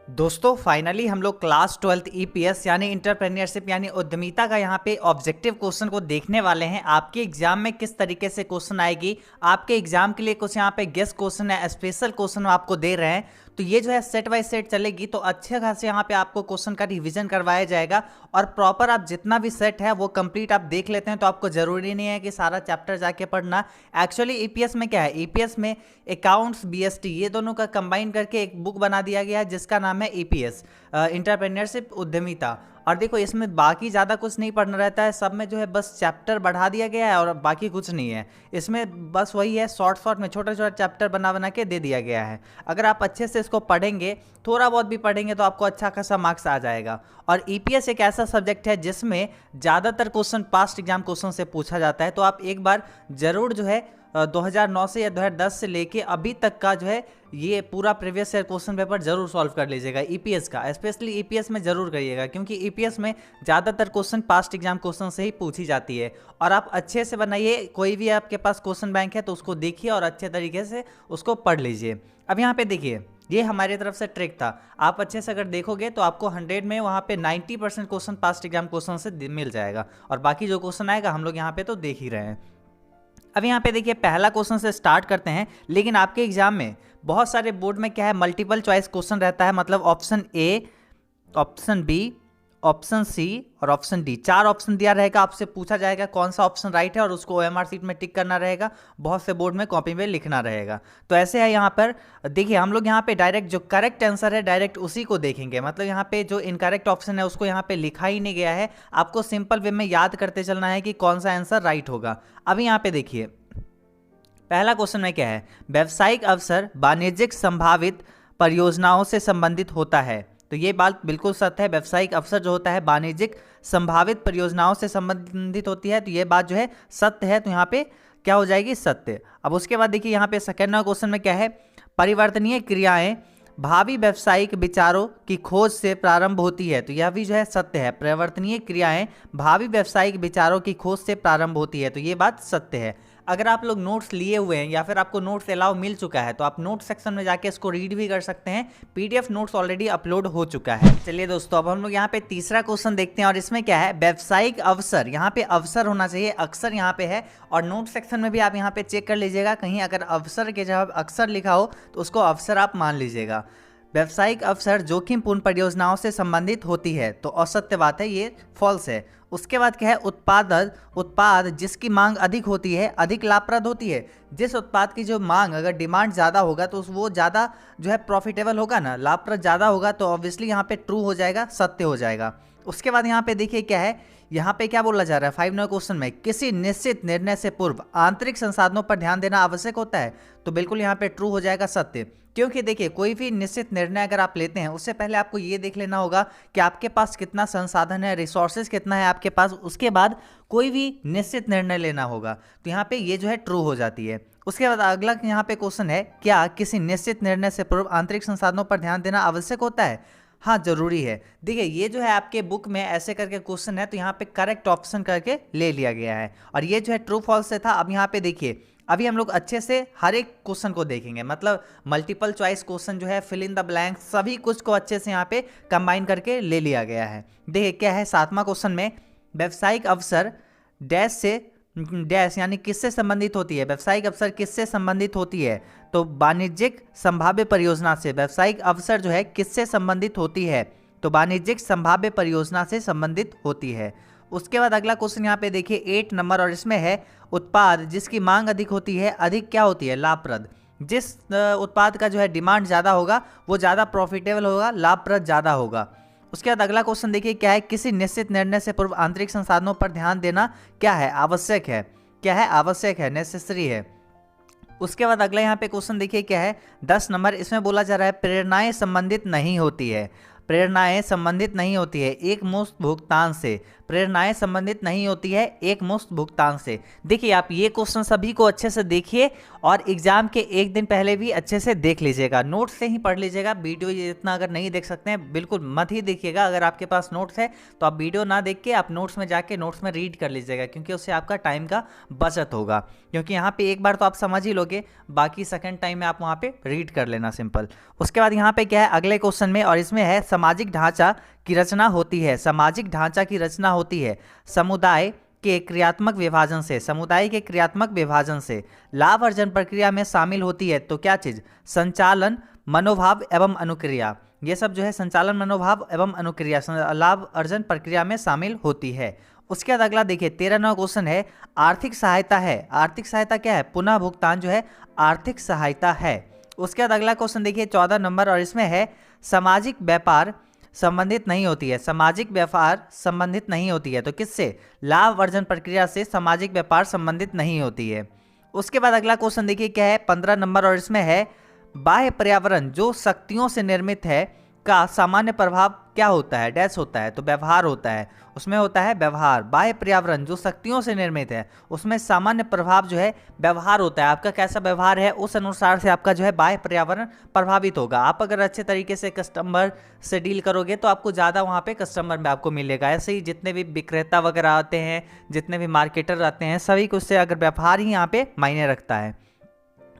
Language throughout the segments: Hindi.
दोस्तों फाइनली हम लोग क्लास 12th ईपीएस यानी इंटरप्रेन्योरशिप यानी उद्यमिता का यहाँ पे ऑब्जेक्टिव क्वेश्चन को देखने वाले हैं। आपके एग्जाम में किस तरीके से क्वेश्चन आएगी, आपके एग्जाम के लिए कुछ यहाँ पे गेस्ट क्वेश्चन है, स्पेशल क्वेश्चन आपको दे रहे हैं। तो ये जो है सेट बाय सेट चलेगी, तो अच्छे खासे यहाँ पे आपको क्वेश्चन का रिवीजन करवाया जाएगा और प्रॉपर आप जितना भी सेट है वो कंप्लीट आप देख लेते हैं। तो आपको जरूरी नहीं है कि सारा चैप्टर जाके पढ़ना। एक्चुअली ईपीएस में क्या है, ईपीएस में अकाउंट्स बीएसटी ये दोनों का कंबाइन करके एक बुक बना दिया गया है जिसका नाम है ईपीएस इंटरप्रेन्योरशिप उद्यमिता। और देखो इसमें बाकी ज़्यादा कुछ नहीं पढ़ना रहता है, सब में जो है बस चैप्टर बढ़ा दिया गया है और बाकी कुछ नहीं है। इसमें बस वही है, शॉर्ट शॉर्ट में छोटे छोटे चैप्टर बना बना के दे दिया गया है। अगर आप अच्छे से इसको पढ़ेंगे, थोड़ा बहुत भी पढ़ेंगे, तो आपको अच्छा खासा मार्क्स आ जाएगा। और ईपीएस एक ऐसा सब्जेक्ट है जिसमें ज़्यादातर क्वेश्चन पास्ट एग्जाम क्वेश्चन से पूछा जाता है। तो आप एक बार ज़रूर जो है 2009 से या 2010 से लेके अभी तक का जो है ये पूरा प्रीवियस ईयर क्वेश्चन पेपर जरूर सॉल्व कर लीजिएगा ईपीएस का। स्पेशली ईपीएस में जरूर करिएगा क्योंकि ईपीएस में ज़्यादातर क्वेश्चन पास्ट एग्जाम क्वेश्चन से ही पूछी जाती है। और आप अच्छे से बनाइए, कोई भी आपके पास क्वेश्चन बैंक है तो उसको देखिए और अच्छे तरीके से उसको पढ़ लीजिए। अब यहाँ पे देखिए, ये हमारी तरफ से ट्रिक था। आप अच्छे से अगर देखोगे तो आपको 100 में वहाँ पे 90% क्वेश्चन पास्ट एग्जाम क्वेश्चन से मिल जाएगा और बाकी जो क्वेश्चन आएगा हम लोग यहाँ पे तो देख ही रहे हैं। अब यहाँ पे देखिए पहला क्वेश्चन से स्टार्ट करते हैं। लेकिन आपके एग्जाम में बहुत सारे बोर्ड में क्या है, मल्टीपल चॉइस क्वेश्चन रहता है। मतलब option A, option B, option C और ऑप्शन डी, 4 ऑप्शन दिया रहेगा। आपसे पूछा जाएगा कौन सा ऑप्शन राइट है और उसको ओएमआर शीट में टिक करना रहेगा। बहुत से बोर्ड में कॉपी में लिखना रहेगा। तो ऐसे है यहाँ पर देखिए, हम लोग यहाँ पे डायरेक्ट जो करेक्ट आंसर है डायरेक्ट उसी को देखेंगे। मतलब यहाँ पे जो इनकरेक्ट ऑप्शन है उसको यहाँ पे लिखा ही नहीं गया है। आपको सिंपल वे में याद करते चलना है कि कौन सा आंसर राइट होगा। अभी यहाँ पे देखिए पहला क्वेश्चन में क्या है, व्यावसायिक अवसर वाणिज्यिक संभावित परियोजनाओं से संबंधित होता है। तो ये बात बिल्कुल सत्य है, व्यावसायिक अवसर जो होता है वाणिज्यिक संभावित परियोजनाओं से संबंधित होती है। तो ये बात जो है सत्य है, तो यहाँ पे क्या हो जाएगी, सत्य। अब उसके बाद देखिए यहाँ पे सेकेंड क्वेश्चन में क्या है, परिवर्तनीय क्रियाएं भावी व्यावसायिक विचारों की खोज से प्रारंभ होती है। तो यह भी जो है सत्य है, परिवर्तनीय क्रियाएं भावी व्यावसायिक विचारों की खोज से प्रारंभ होती है। तो ये बात सत्य है। अगर आप लोग नोट्स लिए हुए हैं या फिर आपको नोट्स अलाउ मिल चुका है तो आप नोट सेक्शन में जाके इसको रीड भी कर सकते हैं। पीडीएफ नोट्स ऑलरेडी अपलोड हो चुका है। चलिए दोस्तों, अब हम लोग यहाँ पे तीसरा क्वेश्चन देखते हैं और इसमें क्या है, व्यावसायिक अवसर, यहाँ पे अवसर होना चाहिए, अक्सर यहाँ पे है। और नोट सेक्शन में भी आप यहाँ पे चेक कर लीजिएगा, कहीं अगर अवसर के जगह अक्सर लिखा हो तो उसको अवसर आप मान लीजिएगा। व्यावसायिक अवसर जोखिमपूर्ण परियोजनाओं से संबंधित होती है, तो असत्य बात है, ये फॉल्स है। उसके बाद क्या है, उत्पाद जिसकी मांग अधिक होती है अधिक लाभप्रद होती है। जिस उत्पाद की जो मांग, अगर डिमांड ज़्यादा होगा तो वो ज़्यादा जो है प्रॉफिटेबल होगा ना, लाभप्रद ज़्यादा होगा। तो ऑब्वियसली यहाँ पे ट्रू हो जाएगा, सत्य हो जाएगा। उसके बाद यहाँ पे देखिए क्या है, यहाँ पे क्या बोला जा रहा है 5 नंबर क्वेश्चन में, किसी निश्चित निर्णय से पूर्व आंतरिक संसाधनों पर ध्यान देना आवश्यक होता है। तो बिल्कुल यहाँ पे ट्रू हो जाएगा, सत्य। क्योंकि देखिए कोई भी निश्चित निर्णय अगर आप लेते हैं उससे पहले आपको ये देख लेना होगा कि आपके पास कितना संसाधन है, रिसोर्सेज कितना है आपके पास, उसके बाद कोई भी निश्चित निर्णय लेना होगा। तो यहाँ पे ये जो है ट्रू हो जाती है। उसके बाद अगला यहाँ पे क्वेश्चन है, क्या किसी निश्चित निर्णय से पूर्व आंतरिक संसाधनों पर ध्यान देना आवश्यक होता है। हाँ, जरूरी है। देखिए ये जो है आपके बुक में ऐसे करके क्वेश्चन है, तो यहाँ पे करेक्ट ऑप्शन करके ले लिया गया है और ये जो है ट्रू फॉल्स से था। अब यहाँ पे देखिए, अभी हम लोग अच्छे से हर एक क्वेश्चन को देखेंगे। मतलब मल्टीपल चॉइस क्वेश्चन जो है, फिल इन द ब्लैंक, सभी कुछ को अच्छे से यहाँ पे कंबाइन करके ले लिया गया है। देखिए क्या है 7वां क्वेश्चन में, व्यावसायिक अवसर डैश से डैश यानी किससे संबंधित होती है। व्यावसायिक अवसर किससे संबंधित होती है, तो वाणिज्यिक संभाव्य परियोजना से। व्यावसायिक अवसर जो है किससे संबंधित होती है, तो वाणिज्यिक संभाव्य परियोजना से संबंधित होती है। उसके बाद अगला क्वेश्चन यहाँ पे देखिए 8 नंबर, और इसमें है उत्पाद जिसकी मांग अधिक होती है अधिक क्या होती है, लाभप्रद। जिस उत्पाद का जो है डिमांड ज़्यादा होगा वो ज़्यादा प्रॉफिटेबल होगा, लाभप्रद ज़्यादा होगा। उसके बाद अगला क्वेश्चन देखिए क्या है, किसी निश्चित निर्णय से पूर्व आंतरिक संसाधनों पर ध्यान देना क्या है, आवश्यक है। क्या है, आवश्यक है, नेसेसरी है। उसके बाद अगला यहाँ पे क्वेश्चन देखिए क्या है 10 नंबर, इसमें बोला जा रहा है प्रेरणाएं संबंधित नहीं होती है। प्रेरणाएं संबंधित नहीं होती है एक मुश्त भुगतान से। प्रेरणाएं संबंधित नहीं होती है एक मुश्त भुगतान से। देखिए आप ये क्वेश्चन सभी को अच्छे से देखिए और एग्जाम के एक दिन पहले भी अच्छे से देख लीजिएगा, नोट से ही पढ़ लीजिएगा। वीडियो ये इतना अगर नहीं देख सकते हैं बिल्कुल मत ही देखिएगा। अगर आपके पास नोट्स है तो आप वीडियो ना देख के आप नोट्स में जाके नोट्स में रीड कर लीजिएगा, क्योंकि उससे आपका टाइम का बचत होगा। क्योंकि यहाँ पे एक बार तो आप समझ ही लोगे, बाकी सेकंड टाइम में आप वहाँ पे रीड कर लेना सिंपल। उसके बाद यहाँ पे क्या है अगले क्वेश्चन में, और इसमें है सामाजिक ढांचा की रचना होती है। सामाजिक ढांचा की रचना होती है समुदाय के क्रियात्मक विभाजन से। समुदाय के क्रियात्मक विभाजन से लाभ अर्जन प्रक्रिया में शामिल होती है। तो क्या चीज? संचालन, मनोभाव एवं अनुक्रिया। ये सब जो है संचालन, मनोभाव एवं अनुक्रिया लाभ अर्जन प्रक्रिया में शामिल होती है। उसके बाद अगला देखिए 13वां क्वेश्चन है आर्थिक सहायता है। आर्थिक सहायता क्या है? पुनः भुगतान जो है आर्थिक सहायता है। उसके बाद अगला क्वेश्चन देखिए 14 नंबर, और इसमें है सामाजिक व्यापार संबंधित नहीं होती है। सामाजिक व्यापार संबंधित नहीं होती है। तो किससे? लाभ अर्जन प्रक्रिया से सामाजिक व्यापार संबंधित नहीं होती है। उसके बाद अगला क्वेश्चन देखिए क्या है 15 नंबर, और इसमें है बाह्य पर्यावरण जो शक्तियों से निर्मित है का सामान्य प्रभाव क्या होता है? डैश होता है, तो व्यवहार होता है। उसमें होता है व्यवहार। बाह्य पर्यावरण जो शक्तियों से निर्मित है उसमें सामान्य प्रभाव जो है व्यवहार होता है। आपका कैसा व्यवहार है उस अनुसार से आपका जो है बाह्य पर्यावरण प्रभावित होगा। आप अगर अच्छे तरीके से कस्टमर से डील करोगे तो आपको ज़्यादा वहाँ पे कस्टमर में आपको मिलेगा। ऐसे ही जितने भी विक्रेता वगैरह आते हैं, जितने भी मार्केटर आते हैं, सभी कुछ से अगर व्यवहार ही यहाँ पे मायने रखता है।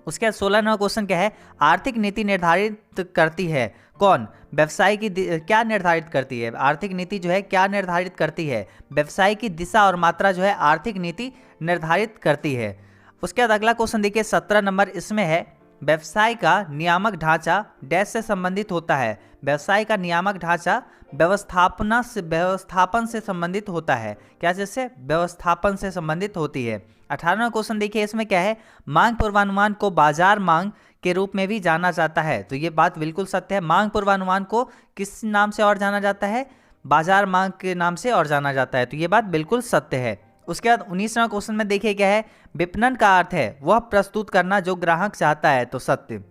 उसके बाद 16वां क्वेश्चन क्या है आर्थिक नीति निर्धारित करती है कौन? व्यवसाय की क्या निर्धारित करती है? आर्थिक नीति जो है क्या निर्धारित करती है? व्यवसाय की दिशा और मात्रा जो है आर्थिक नीति निर्धारित करती है। उसके बाद अगला क्वेश्चन देखिए 17 नंबर, इसमें है व्यवसाय का नियामक ढांचा डैश से संबंधित होता है। व्यवसाय का नियामक ढांचा व्यवस्थापन से संबंधित होता है। क्या जैसे? व्यवस्थापन से संबंधित होती है। 18वां क्वेश्चन देखिए इसमें क्या है मांग पूर्वानुमान को बाजार मांग के रूप में भी जाना जाता है। तो ये बात बिल्कुल सत्य है। मांग पूर्वानुमान को किस नाम से और जाना जाता है? बाजार मांग के नाम से और जाना जाता है। तो ये बात बिल्कुल सत्य है। उसके बाद 19वां क्वेश्चन में देखिए क्या है विपणन का अर्थ है वह प्रस्तुत करना जो ग्राहक चाहता है। तो सत्य,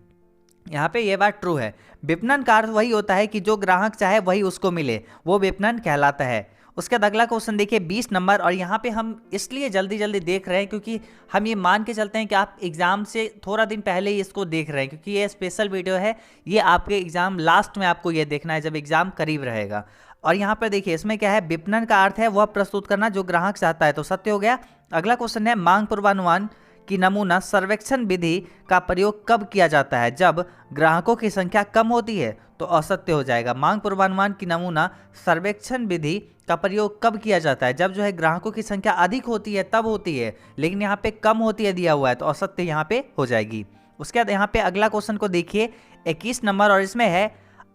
यहाँ पे ये बात ट्रू है। विपणन का अर्थ वही होता है कि जो ग्राहक चाहे वही उसको मिले, वो विपणन कहलाता है। उसके बाद अगला क्वेश्चन देखिए 20 नंबर, और यहाँ पे हम इसलिए जल्दी जल्दी देख रहे हैं क्योंकि हम ये मान के चलते हैं कि आप एग्जाम से थोड़ा दिन पहले ही इसको देख रहे हैं, क्योंकि ये स्पेशल वीडियो है। ये आपके एग्जाम लास्ट में आपको ये देखना है जब एग्जाम करीब रहेगा। और यहाँ पर देखिए इसमें क्या है विपणन का अर्थ है वह प्रस्तुत करना जो ग्राहक चाहता है। तो सत्य हो गया। अगला क्वेश्चन है मांग पूर्वानुमान की नमूना सर्वेक्षण विधि का प्रयोग कब किया जाता है? जब ग्राहकों की संख्या कम होती है। तो असत्य हो जाएगा। मांग पूर्वानुमान की नमूना सर्वेक्षण विधि का प्रयोग कब किया जाता है? जब जो है ग्राहकों की संख्या अधिक होती है तब होती है, लेकिन यहाँ पे कम होती है दिया हुआ है, तो असत्य यहाँ पे हो जाएगी। उसके बाद यहाँ पे अगला क्वेश्चन को देखिए 21 नंबर, और इसमें है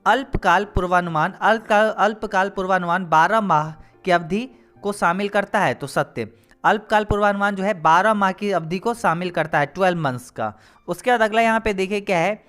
अल्पकाल पूर्वानुमान। अल्पकाल पूर्वानुमान 12 माह की अवधि को शामिल करता है। तो सत्य, अल्पकाल पूर्वानुमान जो है 12 माह की अवधि को शामिल करता है, 12 मंथ्स का। उसके बाद अगला यहाँ पे देखिए क्या है,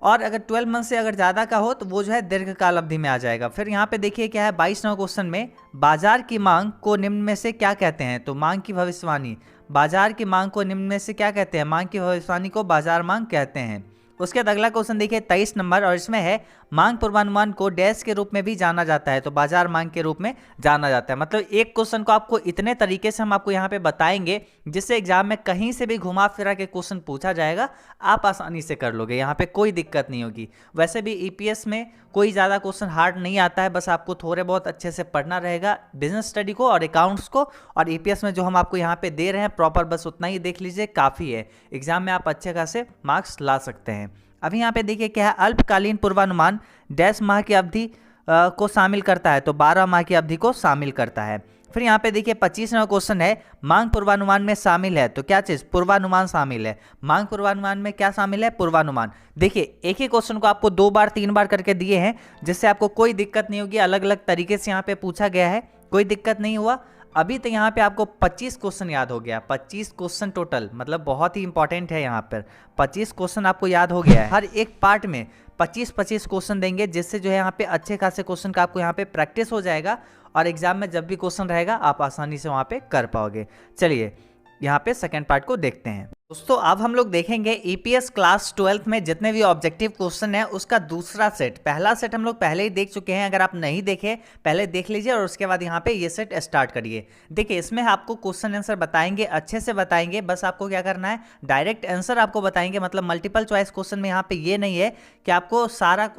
और अगर 12 मंथ से अगर ज़्यादा का हो तो वो जो है दीर्घकाल अवधि में आ जाएगा। फिर यहाँ पे देखिए क्या है 22वां क्वेश्चन में बाजार की मांग को निम्न में से क्या कहते हैं? तो मांग की भविष्यवाणी। बाजार की मांग को निम्न में से क्या कहते हैं? मांग की भविष्यवाणी को बाजार मांग कहते हैं। उसके बाद अगला क्वेश्चन देखिए 23 नंबर, और इसमें है मांग पूर्वानुमान को डैश के रूप में भी जाना जाता है। तो बाजार मांग के रूप में जाना जाता है। मतलब एक क्वेश्चन को आपको इतने तरीके से हम आपको यहाँ पे बताएंगे जिससे एग्जाम में कहीं से भी घुमा फिरा के क्वेश्चन पूछा जाएगा, आप आसानी से कर लोगे, यहाँ पे कोई दिक्कत नहीं होगी। वैसे भी ईपीएस में कोई ज़्यादा क्वेश्चन हार्ड नहीं आता है, बस आपको थोड़े बहुत अच्छे से पढ़ना रहेगा बिजनेस स्टडी को और अकाउंट्स को। और ईपीएस में जो हम आपको यहाँ पे दे रहे हैं प्रॉपर बस उतना ही देख लीजिए, काफ़ी है। एग्जाम में आप अच्छे खासे मार्क्स ला सकते हैं। अभी यहाँ पे देखिए क्या है अल्पकालीन पूर्वानुमान डैश माह की अवधि को शामिल करता है। तो 12 माह की अवधि को शामिल करता है। फिर यहाँ पे देखिए 25वां क्वेश्चन है मांग पूर्वानुमान में शामिल है। तो क्या चीज़? पूर्वानुमान शामिल है। मांग पूर्वानुमान में क्या शामिल है? पूर्वानुमान। देखिए एक ही क्वेश्चन को आपको 2 बार 3 बार करके दिए हैं, जिससे आपको कोई दिक्कत नहीं होगी। अलग अलग तरीके से यहाँ पे पूछा गया है, कोई दिक्कत नहीं हुआ। अभी तो यहाँ पे आपको 25 क्वेश्चन याद हो गया। 25 क्वेश्चन टोटल, मतलब बहुत ही इंपॉर्टेंट है। यहाँ पर 25 क्वेश्चन आपको याद हो गया है। हर एक पार्ट में 25-25 क्वेश्चन देंगे, जिससे जो है यहाँ पे अच्छे खासे क्वेश्चन का आपको यहाँ पे प्रैक्टिस हो जाएगा और एग्जाम में जब भी क्वेश्चन रहेगा आप आसानी से वहाँ पे कर पाओगे। चलिए यहाँ पे सेकेंड पार्ट को देखते हैं। दोस्तों अब हम लोग देखेंगे ईपीएस क्लास 12th में जितने भी ऑब्जेक्टिव क्वेश्चन है उसका दूसरा सेट। पहला सेट हम लोग पहले ही देख चुके हैं, अगर आप नहीं देखे पहले देख लीजिए और उसके बाद यहाँ पे ये सेट स्टार्ट करिए। देखिए इसमें आपको क्वेश्चन आंसर बताएंगे, अच्छे से बताएंगे, बस आपको क्या करना है डायरेक्ट आंसर आपको बताएंगे। मतलब मल्टीपल चॉइस क्वेश्चन में यहाँ पे ये नहीं है कि आपको सारा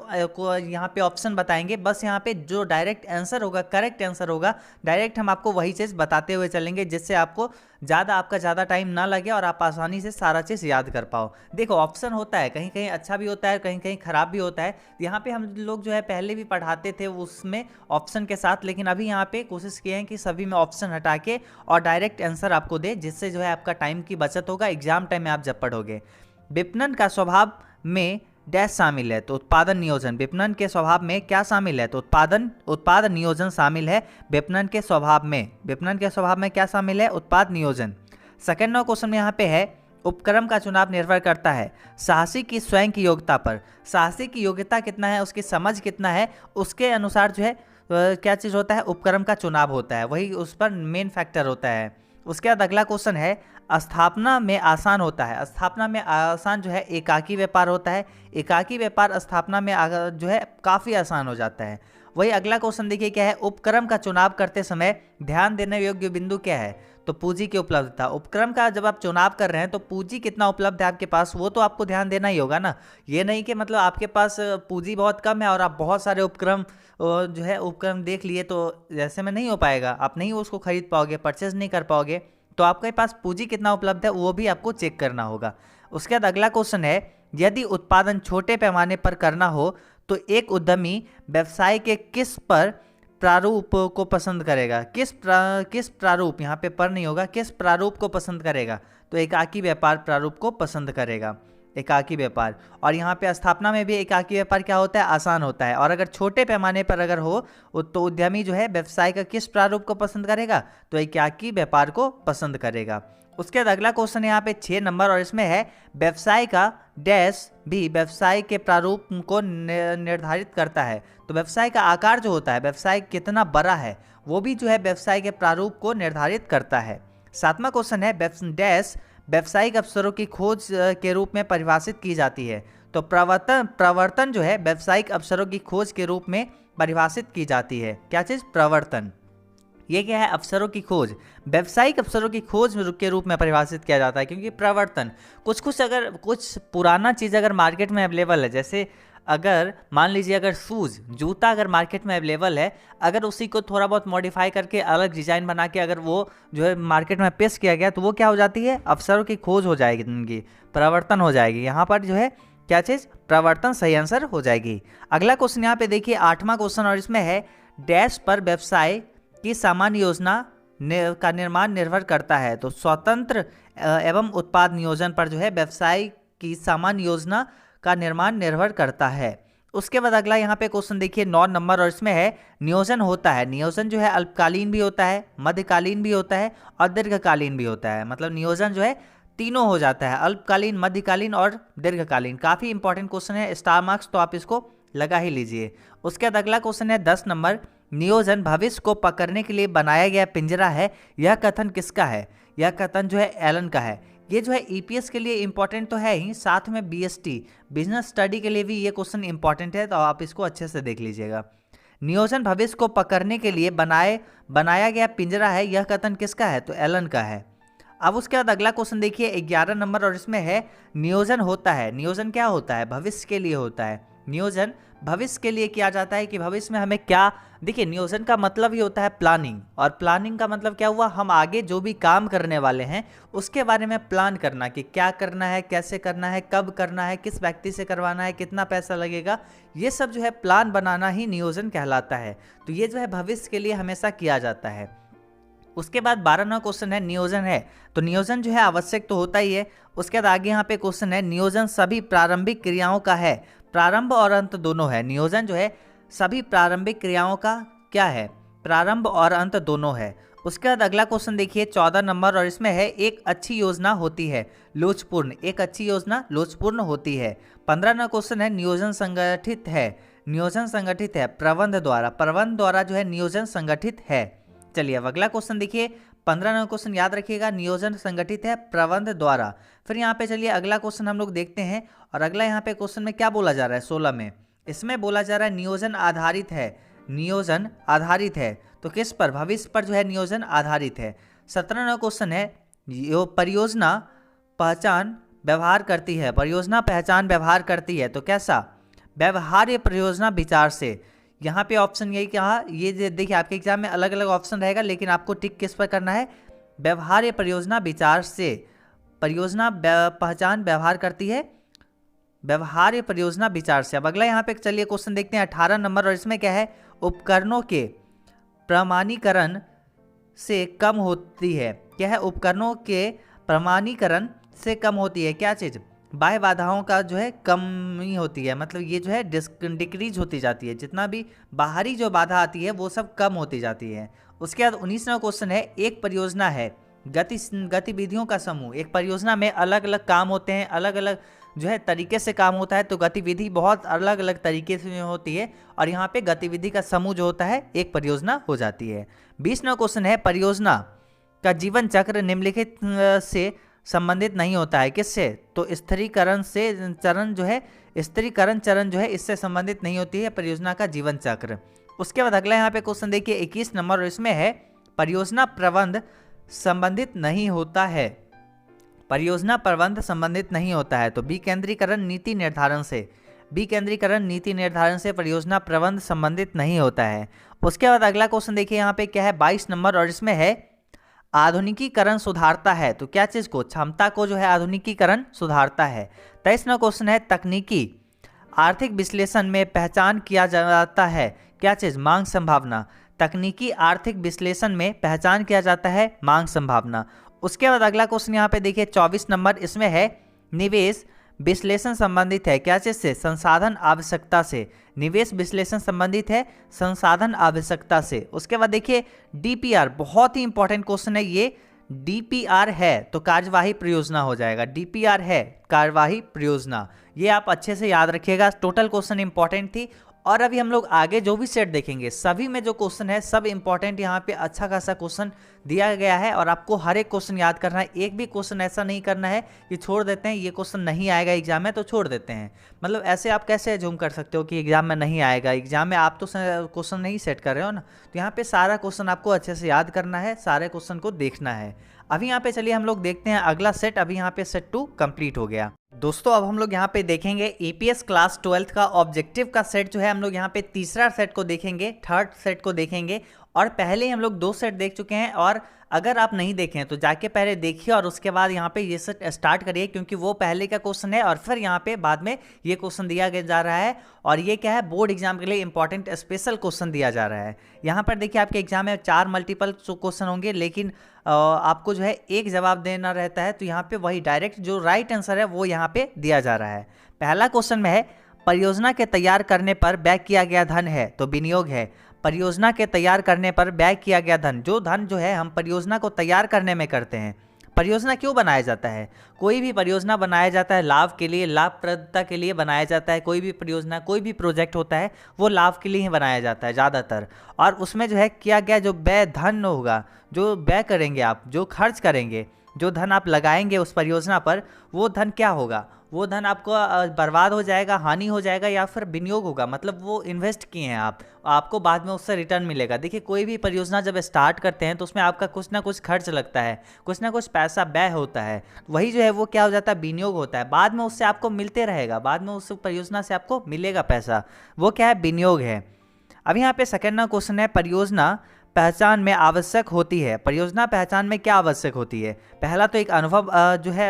यहाँ पे ऑप्शन बताएंगे, बस यहाँ पे जो डायरेक्ट आंसर होगा, करेक्ट आंसर होगा, डायरेक्ट हम आपको वही चीज़ बताते हुए चलेंगे, जिससे आपको आपका ज़्यादा टाइम ना लगे और आप आसानी से सारा चीज़ याद कर पाओ। देखो ऑप्शन होता है, कहीं कहीं अच्छा भी होता है, कहीं कहीं ख़राब भी होता है। यहाँ पे हम लोग जो है पहले भी पढ़ाते थे उसमें ऑप्शन के साथ, लेकिन अभी यहाँ पे कोशिश किए हैं कि सभी में ऑप्शन हटा के और डायरेक्ट आंसर आपको दे, जिससे जो है आपका टाइम की बचत होगा एग्जाम टाइम में आप जब पढ़ोगे। विपणन का स्वभाव में डैश शामिल है, तो उत्पादन नियोजन। विपणन के स्वभाव में क्या शामिल है, तो उत्पाद नियोजन शामिल है विपणन के स्वभाव में। विपणन के स्वभाव में क्या शामिल है, उत्पाद नियोजन। सेकंड क्वेश्चन में यहाँ पे है उपक्रम का चुनाव निर्भर करता है साहसी की स्वयं की योग्यता पर। साहसी की योग्यता कितना है, उसकी समझ कितना है, उसके अनुसार जो है क्या चीज़ होता है, उपक्रम का चुनाव होता है, वही उस पर मेन फैक्टर होता है। उसके बाद अगला क्वेश्चन है स्थापना में आसान होता है। स्थापना में आसान जो है एकाकी व्यापार होता है, एकाकी व्यापार स्थापना में जो है काफ़ी आसान हो जाता है। वही अगला क्वेश्चन देखिए क्या है, उपक्रम का चुनाव करते समय ध्यान देने योग्य बिंदु क्या है, तो पूंजी की उपलब्धता। उपक्रम का जब आप चुनाव कर रहे हैं तो पूंजी कितना उपलब्ध है आपके पास, वो तो आपको ध्यान देना ही होगा ना। ये नहीं कि मतलब आपके पास पूंजी बहुत कम है और आप बहुत सारे उपक्रम जो है उपक्रम देख लिए, तो ऐसे में नहीं हो पाएगा, आप नहीं उसको खरीद पाओगे, परचेज नहीं कर पाओगे। तो आपके पास पूंजी कितना उपलब्ध है वो भी आपको चेक करना होगा। उसके बाद अगला क्वेश्चन है यदि उत्पादन छोटे पैमाने पर करना हो तो एक उद्यमी व्यवसाय के किस पर प्रारूप को पसंद करेगा। किस प्रारूप, यहाँ पे पर नहीं होगा, किस प्रारूप को पसंद करेगा, तो एकाकी व्यापार प्रारूप को पसंद करेगा, एकाकी व्यापार। और यहाँ पे स्थापना में भी एकाकी व्यापार क्या होता है, आसान होता है। और अगर छोटे पैमाने पर अगर हो तो उद्यमी जो है व्यवसाय का किस प्रारूप को पसंद करेगा, तो एकाकी व्यापार को पसंद करेगा। उसके बाद अगला क्वेश्चन यहाँ पे 6 नंबर और इसमें है व्यवसाय का डैश भी व्यवसाय के प्रारूप को निर्धारित करता है। तो व्यवसाय का आकार जो होता है, व्यवसाय कितना बड़ा है, वो भी जो है व्यवसाय के प्रारूप को निर्धारित करता है। 7वां क्वेश्चन है डैश व्यावसायिक अवसरों की खोज के रूप में परिभाषित की जाती है। तो प्रवर्तन जो है व्यावसायिक अवसरों की खोज के रूप में परिभाषित की जाती है। क्या चीज़, प्रवर्तन। ये क्या है, अवसरों की खोज, व्यावसायिक अवसरों की खोज के रूप में परिभाषित किया जाता है। क्योंकि प्रवर्तन अगर कुछ पुराना चीज़ अगर मार्केट में अवेलेबल है, जैसे अगर मान लीजिए अगर शूज़, जूता अगर मार्केट में अवेलेबल है, अगर उसी को थोड़ा बहुत मॉडिफाई करके अलग डिज़ाइन बना के अगर वो जो है मार्केट में पेश किया गया, तो वो क्या हो जाती है, अवसरों की खोज हो जाएगी, उनकी प्रवर्तन हो जाएगी। यहाँ पर जो है क्या चीज़, प्रवर्तन सही आंसर हो जाएगी। अगला क्वेश्चन यहाँ पे देखिए 8वां क्वेश्चन और इसमें है डैश पर व्यवसाय की सामान्य योजना का निर्माण निर्भर करता है। तो स्वतंत्र एवं उत्पाद नियोजन पर जो है व्यवसाय की सामान्य योजना का निर्माण निर्भर करता है। उसके बाद अगला यहाँ पे क्वेश्चन देखिए 9 नंबर और इसमें है नियोजन होता है। नियोजन जो है अल्पकालीन भी होता है, मध्यकालीन भी होता है और दीर्घकालीन भी होता है। मतलब नियोजन जो है तीनों हो जाता है, अल्पकालीन, मध्यकालीन और दीर्घकालीन। काफ़ी इंपॉर्टेंट क्वेश्चन है, स्टार मार्क्स तो आप इसको लगा ही लीजिए। उसके बाद अगला क्वेश्चन है 10 नंबर, नियोजन भविष्य को पकड़ने के लिए बनाया गया पिंजरा है, यह कथन किसका है। यह कथन जो है एलन का है। ये जो है ईपीएस के लिए इंपॉर्टेंट तो है ही, साथ में बीएसटी बिजनेस स्टडी के लिए भी ये क्वेश्चन इंपॉर्टेंट है, तो आप इसको अच्छे से देख लीजिएगा। नियोजन भविष्य को पकड़ने के लिए बनाया गया पिंजरा है, यह कथन किसका है, तो एलन का है। अब उसके बाद अगला क्वेश्चन देखिए 11 नंबर और इसमें है नियोजन होता है। नियोजन क्या होता है, भविष्य के लिए होता है। नियोजन भविष्य के लिए किया जाता है कि भविष्य में हमें क्या, देखिए नियोजन का मतलब ही होता है प्लानिंग, और प्लानिंग का मतलब क्या हुआ, हम आगे जो भी काम करने वाले हैं उसके बारे में प्लान करना कि क्या करना है, कैसे करना है, कब करना है, किस व्यक्ति से करवाना है, कितना पैसा लगेगा, ये सब जो है प्लान बनाना ही नियोजन कहलाता है। तो ये जो है भविष्य के लिए हमेशा किया जाता है। उसके बाद 12वां क्वेश्चन है नियोजन है, तो नियोजन जो है आवश्यक तो होता ही है। उसके बाद आगे यहाँ पे क्वेश्चन है नियोजन सभी प्रारंभिक क्रियाओं का है, प्रारंभ और अंत दोनों है। नियोजन जो है सभी प्रारंभिक क्रियाओं का क्या है, प्रारंभ और अंत दोनों है। उसके बाद अगला क्वेश्चन देखिए 14 नंबर और इसमें है एक अच्छी योजना होती है लोचपूर्ण, एक अच्छी योजना लोचपूर्ण होती है। 15वां क्वेश्चन है नियोजन संगठित है, नियोजन संगठित है प्रबंध द्वारा, प्रबंध द्वारा जो है नियोजन संगठित है। चलिए अब अगला क्वेश्चन देखिए 15 नंबर क्वेश्चन याद रखिएगा, नियोजन संगठित है प्रबंध द्वारा। फिर यहाँ पे चलिए अगला क्वेश्चन हम लोग देखते हैं, और अगला यहाँ पे क्वेश्चन में क्या बोला जा रहा है 16 में, इसमें बोला जा रहा है नियोजन आधारित है। नियोजन आधारित है तो किस पर, भविष्य पर जो है नियोजन आधारित है। 17 नंबर क्वेश्चन है, परियोजना पहचान व्यवहार करती है। परियोजना पहचान व्यवहार करती है तो कैसा, व्यवहार्य परियोजना विचार से। यहाँ पे ऑप्शन यही कहा, ये देखिए आपके एग्जाम में अलग अलग ऑप्शन रहेगा, लेकिन आपको टिक किस पर करना है, व्यवहार्य परियोजना विचार से। परियोजना पहचान व्यवहार करती है व्यवहार्य परियोजना विचार से। अब अगला यहाँ पे चलिए क्वेश्चन देखते हैं 18 नंबर, और इसमें क्या है, उपकरणों के प्रमाणीकरण से कम होती है। क्या है, उपकरणों के प्रमाणीकरण से कम होती है क्या चीज़, बाह्य बाधाओं का जो है कमी होती है, मतलब ये जो है डिक्रीज होती जाती है, जितना भी बाहरी जो बाधा आती है वो सब कम होती जाती है। उसके बाद 19वां क्वेश्चन है, एक परियोजना है गतिविधियों का समूह। एक परियोजना में अलग अलग काम होते हैं, अलग अलग जो है तरीके से काम होता है, तो गतिविधि बहुत अलग अलग तरीके से होती है, और यहाँ पे गतिविधि का समूह जो होता है एक परियोजना हो जाती है। 20वां क्वेश्चन है, परियोजना का जीवन चक्र निम्नलिखित से संबंधित नहीं होता है। किससे, तो स्थिरीकरण से चरण जो है, स्थिरीकरण चरण जो है इससे संबंधित नहीं होती है परियोजना का जीवन चक्र। उसके बाद अगला यहाँ पे क्वेश्चन देखिए 21 नंबर, और इसमें है परियोजना प्रबंध संबंधित नहीं होता है। परियोजना प्रबंध संबंधित नहीं होता है तो विकेंद्रीकरण नीति निर्धारण से, विकेंद्रीकरण नीति निर्धारण से परियोजना प्रबंध संबंधित नहीं होता है। उसके बाद अगला क्वेश्चन देखिए यहाँ पे क्या है 22 नंबर, और इसमें है आधुनिकीकरण सुधारता है तो क्या चीज़ को, क्षमता को जो है आधुनिकीकरण सुधारता है। 23वां क्वेश्चन है, तकनीकी आर्थिक विश्लेषण में पहचान किया जाता है क्या चीज़, मांग संभावना। तकनीकी आर्थिक विश्लेषण में पहचान किया जाता है मांग संभावना। उसके बाद अगला क्वेश्चन यहाँ पे देखिए 24 नंबर, इसमें है निवेश विश्लेषण संबंधित है क्या चीज़ से, संसाधन आवश्यकता से। निवेश विश्लेषण संबंधित है संसाधन आवश्यकता से। उसके बाद देखिए डीपीआर, बहुत ही इंपॉर्टेंट क्वेश्चन है ये, डीपीआर है तो कार्यवाही परियोजना हो जाएगा। डीपीआर है कार्यवाही परियोजना, ये आप अच्छे से याद रखिएगा। टोटल क्वेश्चन इंपॉर्टेंट थी, और अभी हम लोग आगे जो भी सेट देखेंगे सभी में जो क्वेश्चन है सब इंपॉर्टेंट, यहाँ पे अच्छा खासा क्वेश्चन दिया गया है, और आपको हर एक क्वेश्चन याद करना है। एक भी क्वेश्चन ऐसा नहीं करना है कि छोड़ देते हैं, ये क्वेश्चन नहीं आएगा एग्जाम में तो छोड़ देते हैं, मतलब ऐसे आप कैसे अज्यूम कर सकते हो कि एग्जाम में नहीं आएगा। एग्जाम में आप तो क्वेश्चन नहीं सेट कर रहे हो ना, तो यहाँ पे सारा क्वेश्चन आपको अच्छे से याद करना है, सारे क्वेश्चन को देखना है। अभी यहाँ पे चलिए हम लोग देखते हैं अगला सेट। अभी यहाँ पे सेट 2 कंप्लीट हो गया दोस्तों। अब हम लोग यहाँ पे देखेंगे ईपीएस क्लास 12th का ऑब्जेक्टिव का सेट जो है, हम लोग यहाँ पे तीसरा सेट को देखेंगे, थर्ड सेट को देखेंगे, और पहले हम लोग 2 सेट देख चुके हैं। और अगर आप नहीं देखे हैं तो जाके पहले देखिए और उसके बाद यहाँ पे ये सेट स्टार्ट करिए, क्योंकि वो पहले का क्वेश्चन है और फिर यहाँ पे बाद में ये क्वेश्चन दिया जा रहा है। और ये क्या है, बोर्ड एग्जाम के लिए इंपॉर्टेंट स्पेशल क्वेश्चन दिया जा रहा है। यहाँ पर देखिए आपके एग्जाम में 4 मल्टीपल क्वेश्चन होंगे, लेकिन आपको जो है एक जवाब देना रहता है, तो यहाँ पे वही डायरेक्ट जो राइट आंसर है वो यहाँ पे दिया जा रहा है। पहला क्वेश्चन में है, परियोजना के तैयार करने पर व्यय किया गया धन है तो विनियोग है। परियोजना के तैयार करने पर व्यय किया गया धन, जो धन जो है हम परियोजना को तैयार करने में करते हैं। परियोजना क्यों बनाया जाता है, कोई भी परियोजना बनाया जाता है लाभ के लिए, लाभप्रदता के लिए बनाया जाता है। कोई भी परियोजना, कोई भी प्रोजेक्ट होता है वो लाभ के लिए ही बनाया जाता है ज़्यादातर। और उसमें जो है किया गया जो व्यय धन होगा, जो व्यय करेंगे आप, जो खर्च करेंगे, जो धन आप लगाएंगे उस परियोजना पर, वो धन क्या होगा, वो धन आपको बर्बाद हो जाएगा, हानि हो जाएगा, या फिर विनियोग होगा, मतलब वो इन्वेस्ट किए हैं आप, आपको बाद में उससे रिटर्न मिलेगा। देखिए कोई भी परियोजना जब स्टार्ट करते हैं तो उसमें आपका कुछ ना कुछ खर्च लगता है, कुछ ना कुछ पैसा व्यय होता है, वही जो है वो क्या हो जाता है, विनियोग होता है। बाद में उससे आपको मिलते रहेगा, बाद में उस परियोजना से आपको मिलेगा पैसा, वो क्या है, विनियोग है। अब यहाँ पे सेकेंड क्वेश्चन है, परियोजना पहचान में आवश्यक होती है। परियोजना पहचान में क्या आवश्यक होती है, पहला तो एक अनुभव जो है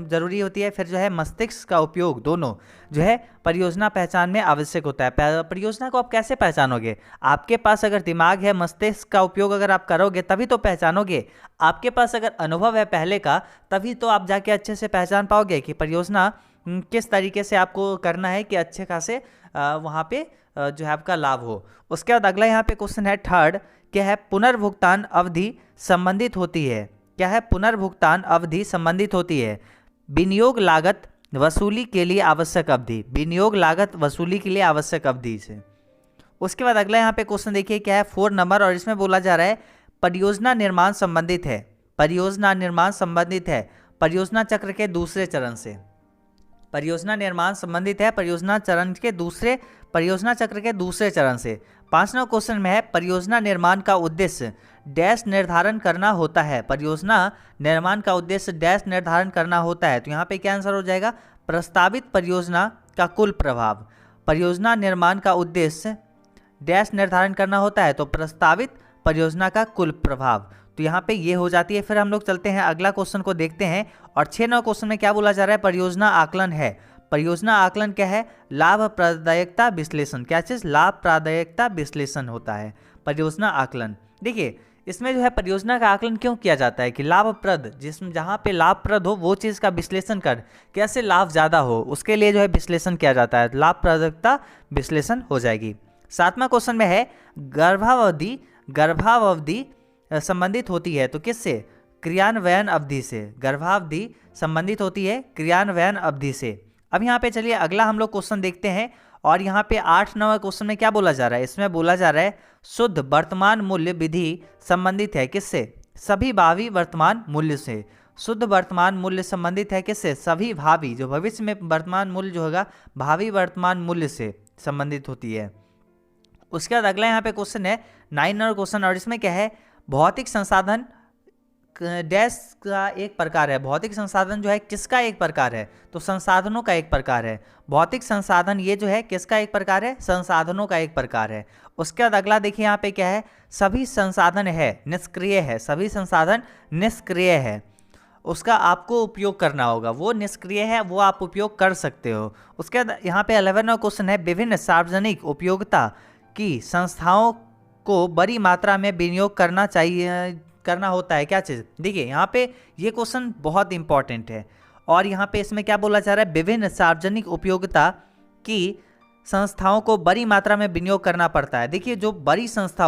जरूरी होती है, फिर जो है मस्तिष्क का उपयोग, दोनों जो है परियोजना पहचान में आवश्यक होता है। परियोजना को आप कैसे पहचानोगे, आपके पास अगर दिमाग है, मस्तिष्क का उपयोग अगर आप करोगे तभी तो पहचानोगे। आपके पास अगर अनुभव है पहले का, तभी तो आप जाके अच्छे से पहचान पाओगे कि परियोजना किस तरीके से आपको करना है कि अच्छे खासे वहाँ पे जो है आपका लाभ हो। उसके बाद अगला यहाँ पे क्वेश्चन है थर्ड, क्या है, पुनर्भुगतान अवधि संबंधित होती है। क्या है, पुनर्भुगतान अवधि संबंधित होती है विनियोग लागत वसूली के लिए आवश्यक अवधि, विनियोग लागत वसूली के लिए आवश्यक अवधि से। उसके बाद अगला यहाँ पे क्वेश्चन देखिए क्या है, 4 नंबर, और इसमें बोला जा रहा है परियोजना निर्माण संबंधित है, परियोजना निर्माण संबंधित है परियोजना चक्र के दूसरे चरण से, परियोजना निर्माण संबंधित है परियोजना चक्र के दूसरे चरण से। 5 नंबर क्वेश्चन में है परियोजना निर्माण का उद्देश्य डैश निर्धारण करना होता है, परियोजना निर्माण का उद्देश्य डैश निर्धारण करना होता है। तो यहाँ पे क्या आंसर हो जाएगा, प्रस्तावित परियोजना का कुल प्रभाव। परियोजना निर्माण का उद्देश्य डैश निर्धारण करना होता है, तो प्रस्तावित परियोजना का कुल प्रभाव। तो यहाँ पे ये हो जाती है। फिर हम लोग चलते हैं अगला क्वेश्चन को देखते हैं। और 6 नंबर क्वेश्चन में क्या बोला जा रहा है, परियोजना आकलन है। परियोजना आकलन क्या है, लाभप्रदायकता विश्लेषण। क्या चीज़, लाभप्रदायकता विश्लेषण होता है परियोजना आकलन। देखिए इसमें जो है परियोजना का आकलन क्यों किया जाता है कि लाभप्रद, जिसमें जहाँ पे लाभप्रद हो वो चीज़ का विश्लेषण कर कैसे लाभ ज़्यादा हो, उसके लिए जो है विश्लेषण किया जाता है। लाभप्रदायकता विश्लेषण हो जाएगी। 7वां क्वेश्चन में है गर्भावधि संबंधित होती है, तो किससे, क्रियान्वयन अवधि से। गर्भावधि संबंधित होती है क्रियान्वयन अवधि से। अब यहाँ पे चलिए अगला हम लोग क्वेश्चन देखते हैं। और यहाँ पे 8 नंबर क्वेश्चन में क्या बोला जा रहा है, इसमें बोला जा रहा है शुद्ध वर्तमान मूल्य विधि संबंधित है किससे, सभी भावी वर्तमान मूल्य से। शुद्ध वर्तमान मूल्य संबंधित है किससे, सभी भावी, जो भविष्य में वर्तमान मूल्य जो होगा भावी वर्तमान मूल्य से संबंधित होती है। उसके बाद अगला यहाँ पे क्वेश्चन है 9 नंबर क्वेश्चन, और इसमें क्या है, भौतिक संसाधन डैश का एक प्रकार है। भौतिक संसाधन जो है किसका एक प्रकार है, तो संसाधनों का एक प्रकार है। भौतिक संसाधन ये जो है किसका एक प्रकार है, संसाधनों का एक प्रकार है। उसके बाद अगला देखिए यहाँ पे क्या है, सभी संसाधन है निष्क्रिय है, सभी संसाधन निष्क्रिय है, उसका आपको उपयोग करना होगा। वो निष्क्रिय है, वो आप उपयोग कर सकते हो। उसके बाद यहाँ पे 11वां क्वेश्चन है, विभिन्न सार्वजनिक उपयोगिता की संस्थाओं को बड़ी मात्रा में विनियोग करना होता है। क्या चीज़, देखिए यहाँ पे ये क्वेश्चन बहुत इंपॉर्टेंट है। और यहाँ पे इसमें क्या बोला जा रहा है, विभिन्न सार्वजनिक उपयोगिता की संस्थाओं को बड़ी मात्रा में विनियोग करना पड़ता है। देखिए जो बड़ी संस्था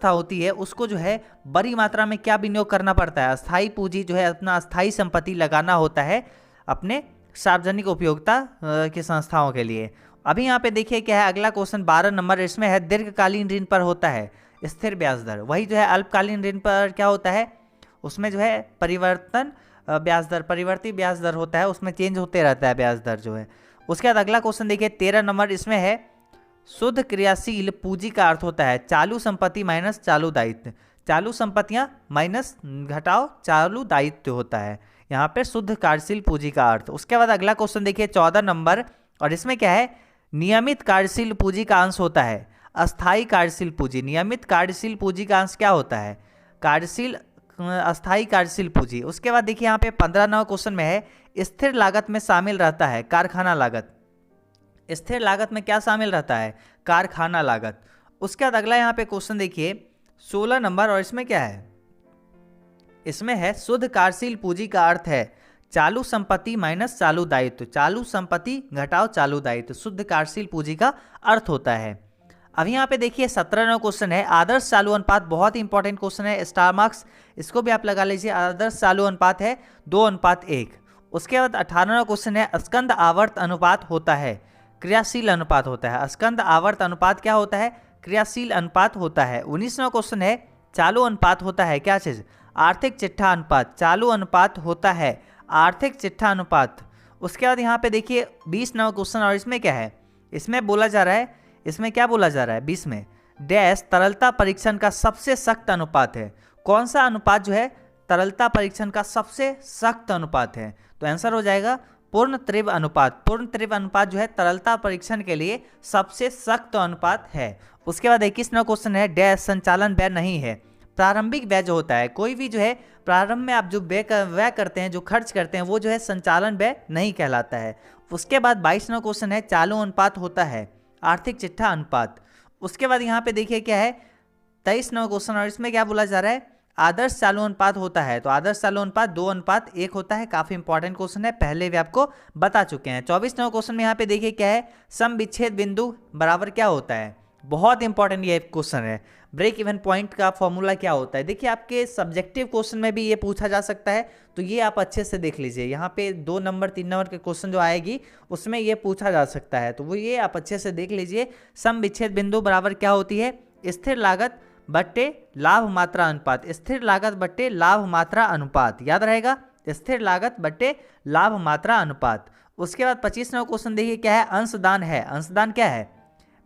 होती है उसको जो है बड़ी मात्रा में क्या विनियोग करना पड़ता है, अस्थाई पूंजी जो है, अपना अस्थाई संपत्ति लगाना होता है अपने सार्वजनिक उपयोगिता की संस्थाओं के लिए। अभी यहाँ पे देखिए क्या है, अगला क्वेश्चन 12 नंबर, इसमें है दीर्घकालीन ऋण पर होता है स्थिर ब्याज दर। वही जो है अल्पकालीन ऋण पर क्या होता है, उसमें जो है परिवर्ती ब्याज दर होता है, उसमें चेंज होते रहता है ब्याज दर जो है। उसके बाद अगला क्वेश्चन देखिए 13 नंबर, इसमें है शुद्ध क्रियाशील पूंजी का अर्थ होता है चालू संपत्ति माइनस चालू दायित्व। चालू संपत्तियां माइनस घटाओ चालू दायित्व होता है यहाँ पे शुद्ध कार्यशील पूंजी का अर्थ। उसके बाद अगला क्वेश्चन देखिए 14 नंबर, और इसमें क्या है, नियमित कार्यशील पूंजी का अंश होता है अस्थाई कार्यशील पूंजी। नियमित कार्यशील पूंजी का अंश क्या होता है, अस्थाई कार्यशील पूंजी। उसके बाद देखिए यहाँ पे 15 नंबर क्वेश्चन में है, स्थिर लागत में शामिल रहता है कारखाना लागत। स्थिर लागत में क्या शामिल रहता है, कारखाना लागत। उसके बाद अगला यहाँ पे क्वेश्चन देखिए 16 नंबर, और इसमें क्या है, इसमें है शुद्ध कार्यशील पूंजी का अर्थ है चालू संपत्ति माइनस चालू दायित्व। चालू संपत्ति घटाओ चालू दायित्व शुद्ध कार्यशील पूंजी का अर्थ होता है। अब यहाँ पे देखिए 17 नंबर क्वेश्चन है, आदर्श चालू अनुपात। बहुत इंपॉर्टेंट क्वेश्चन है, स्टार मार्क्स इसको भी आप लगा लीजिए। आदर्श चालू अनुपात है 2:1। उसके बाद 18 नंबर क्वेश्चन है, स्कंद आवर्त अनुपात होता है क्रियाशील अनुपात होता है। स्कंद आवर्त अनुपात क्या होता है, क्रियाशील अनुपात होता है। 19 नंबर क्वेश्चन है, चालू अनुपात होता है क्या चीज़, आर्थिक चिट्ठा अनुपात। चालू अनुपात होता है आर्थिक चिट्ठा अनुपात। उसके बाद यहाँ पे देखिए 20 नंबर क्वेश्चन, और इसमें क्या है, इसमें बोला जा रहा है, इसमें क्या बोला जा रहा है 20 में, डैश तरलता परीक्षण का सबसे सख्त अनुपात है। कौन सा अनुपात जो है तरलता परीक्षण का सबसे सख्त अनुपात है, तो आंसर हो जाएगा पूर्ण त्रिव अनुपात। पूर्ण त्रिव अनुपात जो है तरलता परीक्षण के लिए सबसे सख्त अनुपात है। उसके बाद 21 नंबर क्वेश्चन है, डैश संचालन व्यय नहीं है। प्रारंभिक व्यय जो होता है, कोई भी जो है प्रारंभ में आप जो व्यय करते हैं, जो खर्च करते हैं, वो जो है संचालन व्यय नहीं कहलाता है। उसके बाद 22 नंबर क्वेश्चन है, चालू अनुपात होता है आर्थिक चिट्ठा अनुपात। उसके बाद यहाँ पे देखिए क्या है 23 नंबर क्वेश्चन, और इसमें क्या बोला जा रहा है, आदर्श चालू अनुपात होता है। तो आदर्श चालू अनुपात 2:1 होता है। काफी इंपॉर्टेंट क्वेश्चन है, पहले भी आपको बता चुके हैं। 24 नंबर क्वेश्चन में यहाँ पे देखिए क्या है, सम विच्छेद बिंदु बराबर क्या होता है। बहुत इंपॉर्टेंट ये क्वेश्चन है, ब्रेक इवन पॉइंट का फॉर्मूला क्या होता है। देखिए आपके सब्जेक्टिव क्वेश्चन में भी ये पूछा जा सकता है, तो ये आप अच्छे से देख लीजिए। यहाँ पे 2 नंबर 3 नंबर के क्वेश्चन जो आएगी उसमें ये पूछा जा सकता है, तो वो ये आप अच्छे से देख लीजिए। सम विच्छेद बिंदु बराबर क्या होती है, स्थिर लागत बट्टे लाभ मात्रा अनुपात, स्थिर लागत बट्टे लाभ मात्रा अनुपात, याद रहेगा, स्थिर लागत बट्टे लाभ मात्रा अनुपात। उसके बाद 25 नंबर क्वेश्चन देखिए क्या है, अंशदान है। अंशदान क्या है,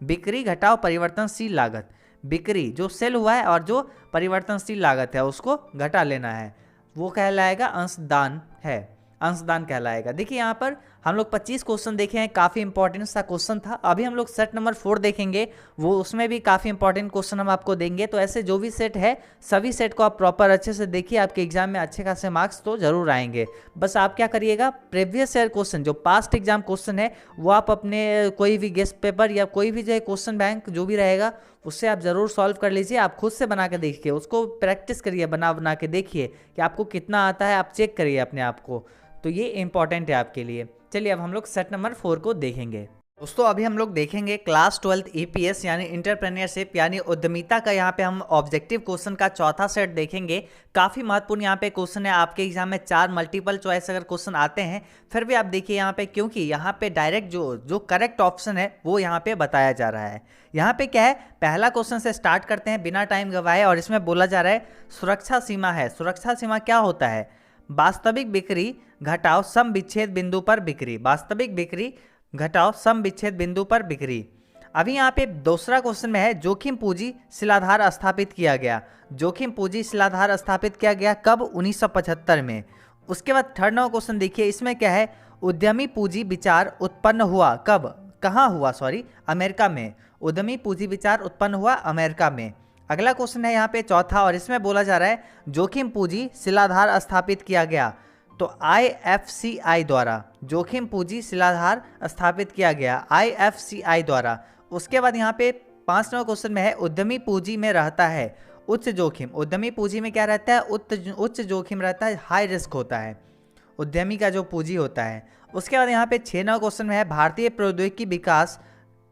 बिक्री घटाओ परिवर्तनशील लागत, बिक्री जो सेल हुआ है और जो परिवर्तनशील लागत है उसको घटा लेना है, वो कहलाएगा अंशदान है, अंशदान कहलाएगा। देखिए यहाँ पर हम लोग 25 क्वेश्चन देखे हैं, काफ़ी इंपॉर्टेंट सा क्वेश्चन था। अभी हम लोग सेट नंबर 4 देखेंगे, वो उसमें भी काफ़ी इंपॉर्टेंट क्वेश्चन हम आपको देंगे। तो ऐसे जो भी सेट है सभी सेट को आप प्रॉपर अच्छे से देखिए, आपके एग्जाम में अच्छे खासे मार्क्स तो जरूर आएंगे। बस आप क्या करिएगा, प्रीवियस ईयर क्वेश्चन जो पास्ट एग्जाम क्वेश्चन है वो आप अपने कोई भी गेस्ट पेपर या कोई भी जो है क्वेश्चन बैंक जो भी रहेगा उससे आप ज़रूर सॉल्व कर लीजिए। आप खुद से बना के देखिए, उसको प्रैक्टिस करिए, बना के देखिए कि आपको कितना आता है, आप चेक करिए अपने आप को। तो ये इंपॉर्टेंट है आपके लिए। चलिए अब हम लोग सेट नंबर 4 को देखेंगे। दोस्तों अभी हम लोग देखेंगे क्लास 12 ईपीएस यानी इंटरप्रेन्योरशिप यानी उद्यमिता का यहाँ पे हम ऑब्जेक्टिव क्वेश्चन का चौथा सेट देखेंगे। काफ़ी महत्वपूर्ण यहाँ पे क्वेश्चन है, आपके एग्जाम में 4 मल्टीपल चॉइस अगर क्वेश्चन आते हैं फिर भी आप देखिए यहाँ पे, क्योंकि यहाँ पे डायरेक्ट जो करेक्ट ऑप्शन है वो यहाँ पे बताया जा रहा है। यहाँ पे क्या है, पहला क्वेश्चन से स्टार्ट करते हैं बिना टाइम गवाए, और इसमें बोला जा रहा है सुरक्षा सीमा है। सुरक्षा सीमा क्या होता है, वास्तविक बिक्री घटाओ सम विच्छेद बिंदु पर बिक्री, वास्तविक बिक्री घटाओ सम विच्छेद बिंदु पर बिक्री। अभी यहाँ पे दूसरा क्वेश्चन में है जोखिम पूंजी शिलाधार स्थापित किया गया, जोखिम पूंजी शिलाधार स्थापित किया गया कब, 1975 में। उसके बाद थर्ड नंबर क्वेश्चन देखिए, इसमें क्या है, उद्यमी पूंजी विचार उत्पन्न हुआ कब, कहाँ हुआ, सॉरी अमेरिका में, उद्यमी पूंजी विचार उत्पन्न हुआ अमेरिका में। अगला क्वेश्चन है यहाँ पे चौथा, और इसमें बोला जा रहा है जोखिम पूंजी शिलाधार स्थापित किया गया, तो IFCI द्वारा, जोखिम पूंजी शिलाधार स्थापित किया गया IFCI द्वारा। उसके बाद यहाँ पे 5 नंबर क्वेश्चन में है उद्यमी पूंजी में रहता है उच्च जोखिम, उद्यमी पूंजी में क्या रहता है, उच्च जोखिम रहता है, हाई रिस्क होता है उद्यमी का जो पूंजी होता है। उसके बाद यहाँ पे 6 नंबर क्वेश्चन में है भारतीय प्रौद्योगिकी विकास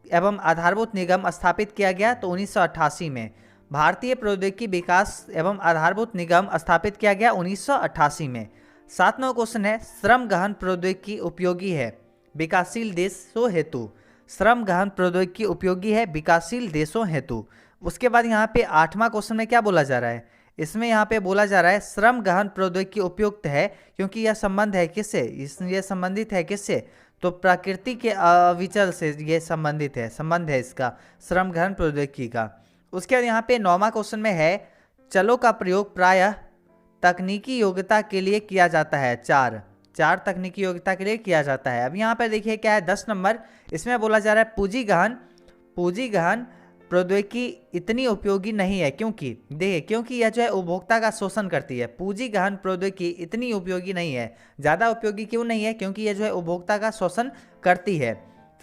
एवं आधारभूत निगम स्थापित किया गया, तो 1988 में, भारतीय प्रौद्योगिकी विकास एवं आधारभूत निगम स्थापित किया गया 1988 में। 7 नंबर क्वेश्चन है श्रम गहन प्रौद्योगिकी उपयोगी है विकासशील देशों हेतु, श्रम गहन प्रौद्योगिकी उपयोगी है विकासशील देशों हेतु। उसके बाद यहाँ पे 8वां क्वेश्चन में क्या बोला जा रहा है, इसमें यहाँ पे बोला जा रहा है श्रम गहन प्रौद्योगिकी उपयुक्त है क्योंकि यह संबंध है किससे, ये संबंधित है किससे, तो प्रकृति के अविचल से ये संबंधित है, संबंध है इसका श्रम गहन प्रौद्योगिकी का। उसके बाद यहाँ पे 9वां क्वेश्चन में है चलों का प्रयोग प्रायः तकनीकी योग्यता के लिए किया जाता है, चार तकनीकी योग्यता के लिए किया जाता है। अब यहाँ पर देखिए क्या है 10 नंबर, इसमें बोला जा रहा है पूंजी गहन प्रौद्योगिकी इतनी उपयोगी नहीं है क्योंकि, देखिए क्योंकि यह जो है उपभोक्ता का शोषण करती है, पूंजी गहन प्रौद्योगिकी इतनी उपयोगी नहीं है, ज़्यादा उपयोगी क्यों नहीं है, क्योंकि यह जो है उपभोक्ता का शोषण करती है।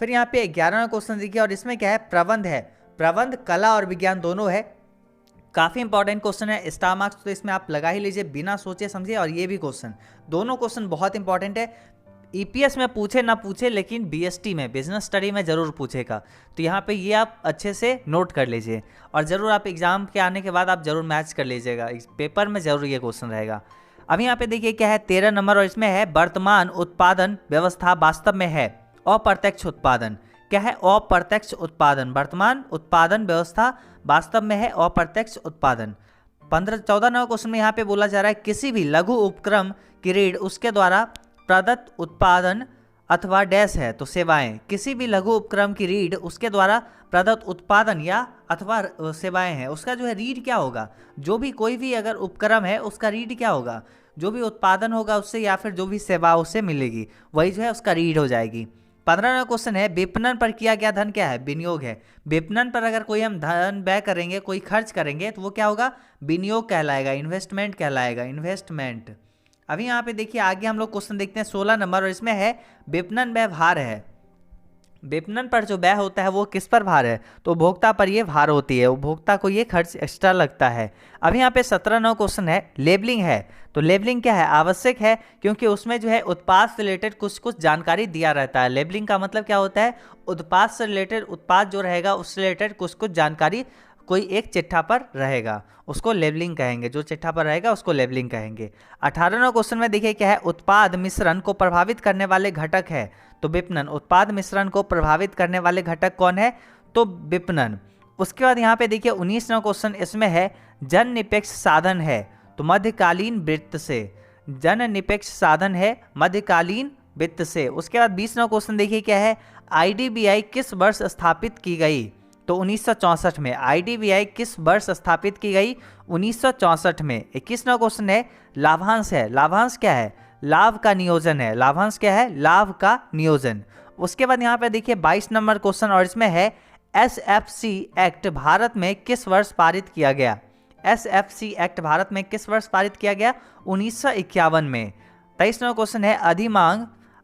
फिर यहाँ पे 11वां क्वेश्चन देखिए, और इसमें क्या है प्रबंध है, प्रबंध कला और विज्ञान दोनों है, काफ़ी इंपॉर्टेंट क्वेश्चन है, स्टार मार्क्स तो इसमें आप लगा ही लीजिए बिना सोचे समझे। और ये भी क्वेश्चन, दोनों क्वेश्चन बहुत इंपॉर्टेंट है, ईपीएस में पूछे ना पूछे लेकिन बीएसटी में, बिजनेस स्टडी में ज़रूर पूछेगा। तो यहाँ पे ये आप अच्छे से नोट कर लीजिए, और ज़रूर आप एग्जाम के आने के बाद आप ज़रूर मैच कर लीजिएगा, इस पेपर में ज़रूर ये क्वेश्चन रहेगा। अब यहाँ पे देखिए क्या है 13 नंबर, और इसमें है वर्तमान उत्पादन व्यवस्था वास्तव में है अप्रत्यक्ष उत्पादन, क्या है अप्रत्यक्ष उत्पादन, वर्तमान उत्पादन व्यवस्था वास्तव में है अप्रत्यक्ष उत्पादन। 14 नंबर क्वेश्चन में यहाँ पे बोला जा रहा है किसी भी लघु उपक्रम की रीढ़ उसके द्वारा प्रदत्त उत्पादन अथवा डैश है, तो सेवाएं, किसी भी लघु उपक्रम की रीढ़ उसके द्वारा प्रदत्त उत्पादन या अथवा सेवाएं हैं, उसका जो है रीढ़ क्या होगा, जो भी कोई भी अगर उपक्रम है उसका रीढ़ क्या होगा, जो भी उत्पादन होगा उससे या फिर जो भी सेवा उससे मिलेगी वही जो है उसका रीढ़ हो जाएगी। 15वां क्वेश्चन है विपणन पर किया गया धन क्या है, विनियोग है, विपणन पर अगर कोई हम धन व्यय करेंगे, कोई खर्च करेंगे तो वो क्या होगा, विनियोग कहलाएगा, इन्वेस्टमेंट कहलाएगा, इन्वेस्टमेंट। अभी यहाँ पे देखिए आगे हम लोग क्वेश्चन देखते हैं 16 नंबर, और इसमें है विपणन व्यय भार है, विपणन पर जो व्यय होता है वो किस पर भार है, तो उपभोक्ता पर ये भार होती है, उपभोक्ता को ये खर्च एक्स्ट्रा लगता है। अब यहाँ पे 17 नंबर क्वेश्चन है लेबलिंग है, तो लेबलिंग क्या है, आवश्यक है क्योंकि उसमें जो है उत्पाद से रिलेटेड कुछ जानकारी दिया रहता है। लेबलिंग का मतलब क्या होता है, उत्पाद से रिलेटेड, उत्पाद जो रहेगा उससे रिलेटेड कुछ जानकारी कोई एक चिट्ठा पर रहेगा उसको लेबलिंग कहेंगे, जो चिट्ठा पर रहेगा उसको लेबलिंग कहेंगे। 18वां क्वेश्चन में देखिए क्या है उत्पाद मिश्रण को प्रभावित करने वाले घटक है, तो विपणन, उत्पाद मिश्रण को प्रभावित करने वाले घटक कौन है, तो विपणन। उसके बाद यहाँ पे देखिए 19वां क्वेश्चन इसमें है जन निरपेक्ष साधन है तो मध्यकालीन वृत्त से, जन निरपेक्ष साधन है मध्यकालीन वित्त से। उसके बाद 20वां क्वेश्चन देखिए क्या है, आईडीबीआई किस वर्ष स्थापित की गई, तो 1964 में। आईडीबीआई किस वर्ष स्थापित की गई, 1964 में। 21वां क्वेश्चन है लाभांश है, लाभांश क्या है, लाभ का नियोजन है, लाभांश क्या है, लाभ का नियोजन। उसके बाद यहाँ पे देखिए 22 नंबर क्वेश्चन और इसमें है एसएफसी एक्ट भारत में किस वर्ष पारित किया गया, एसएफसी एक्ट भारत में किस वर्ष पारित किया गया, 1951 में। 23वां क्वेश्चन है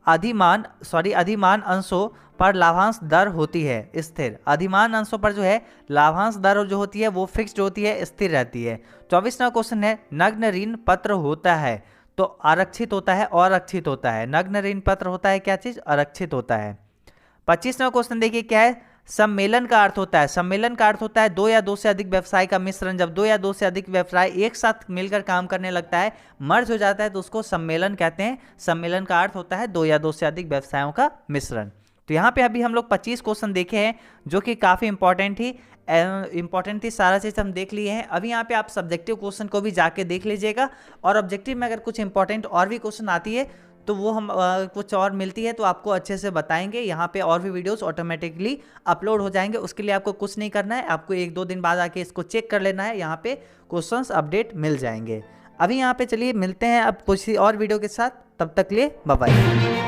अधिमान अंशों पर लाभांश दर होती है स्थिर, अधिमान अंशों पर जो है लाभांश दर जो होती है वो फिक्स्ड होती है, स्थिर रहती है। 24वां क्वेश्चन है नग्न ऋण पत्र होता है तो आरक्षित होता है, अरक्षित होता है, नग्न ऋण पत्र होता है क्या चीज, आरक्षित होता है। 25वां क्वेश्चन देखिए क्या है, सम्मेलन का अर्थ होता है, सम्मेलन का अर्थ होता है दो या दो से अधिक व्यवसाय का मिश्रण। जब दो या दो से अधिक व्यवसाय एक साथ मिलकर काम करने लगता है, मर्ज हो जाता है, तो उसको सम्मेलन कहते हैं। सम्मेलन का अर्थ होता है दो या दो से अधिक व्यवसायों का मिश्रण। तो यहाँ पे अभी हम लोग 25 क्वेश्चन देखे हैं जो कि काफ़ी इंपॉर्टेंट थी, सारा चीज़ हम देख लिए हैं। अभी यहाँ पे आप सब्जेक्टिव क्वेश्चन को भी जाके देख लीजिएगा, और ऑब्जेक्टिव में अगर कुछ इंपॉर्टेंट और भी क्वेश्चन आती है तो वो हम कुछ और मिलती है तो आपको अच्छे से बताएंगे। यहाँ पे और भी वीडियोस ऑटोमेटिकली अपलोड हो जाएंगे, उसके लिए आपको कुछ नहीं करना है, आपको 1-2 दिन बाद आके इसको चेक कर लेना है, यहाँ पे क्वेश्चंस अपडेट मिल जाएंगे। अभी यहाँ पे चलिए मिलते हैं अब कुछ और वीडियो के साथ, तब तक लिए बाय बाय।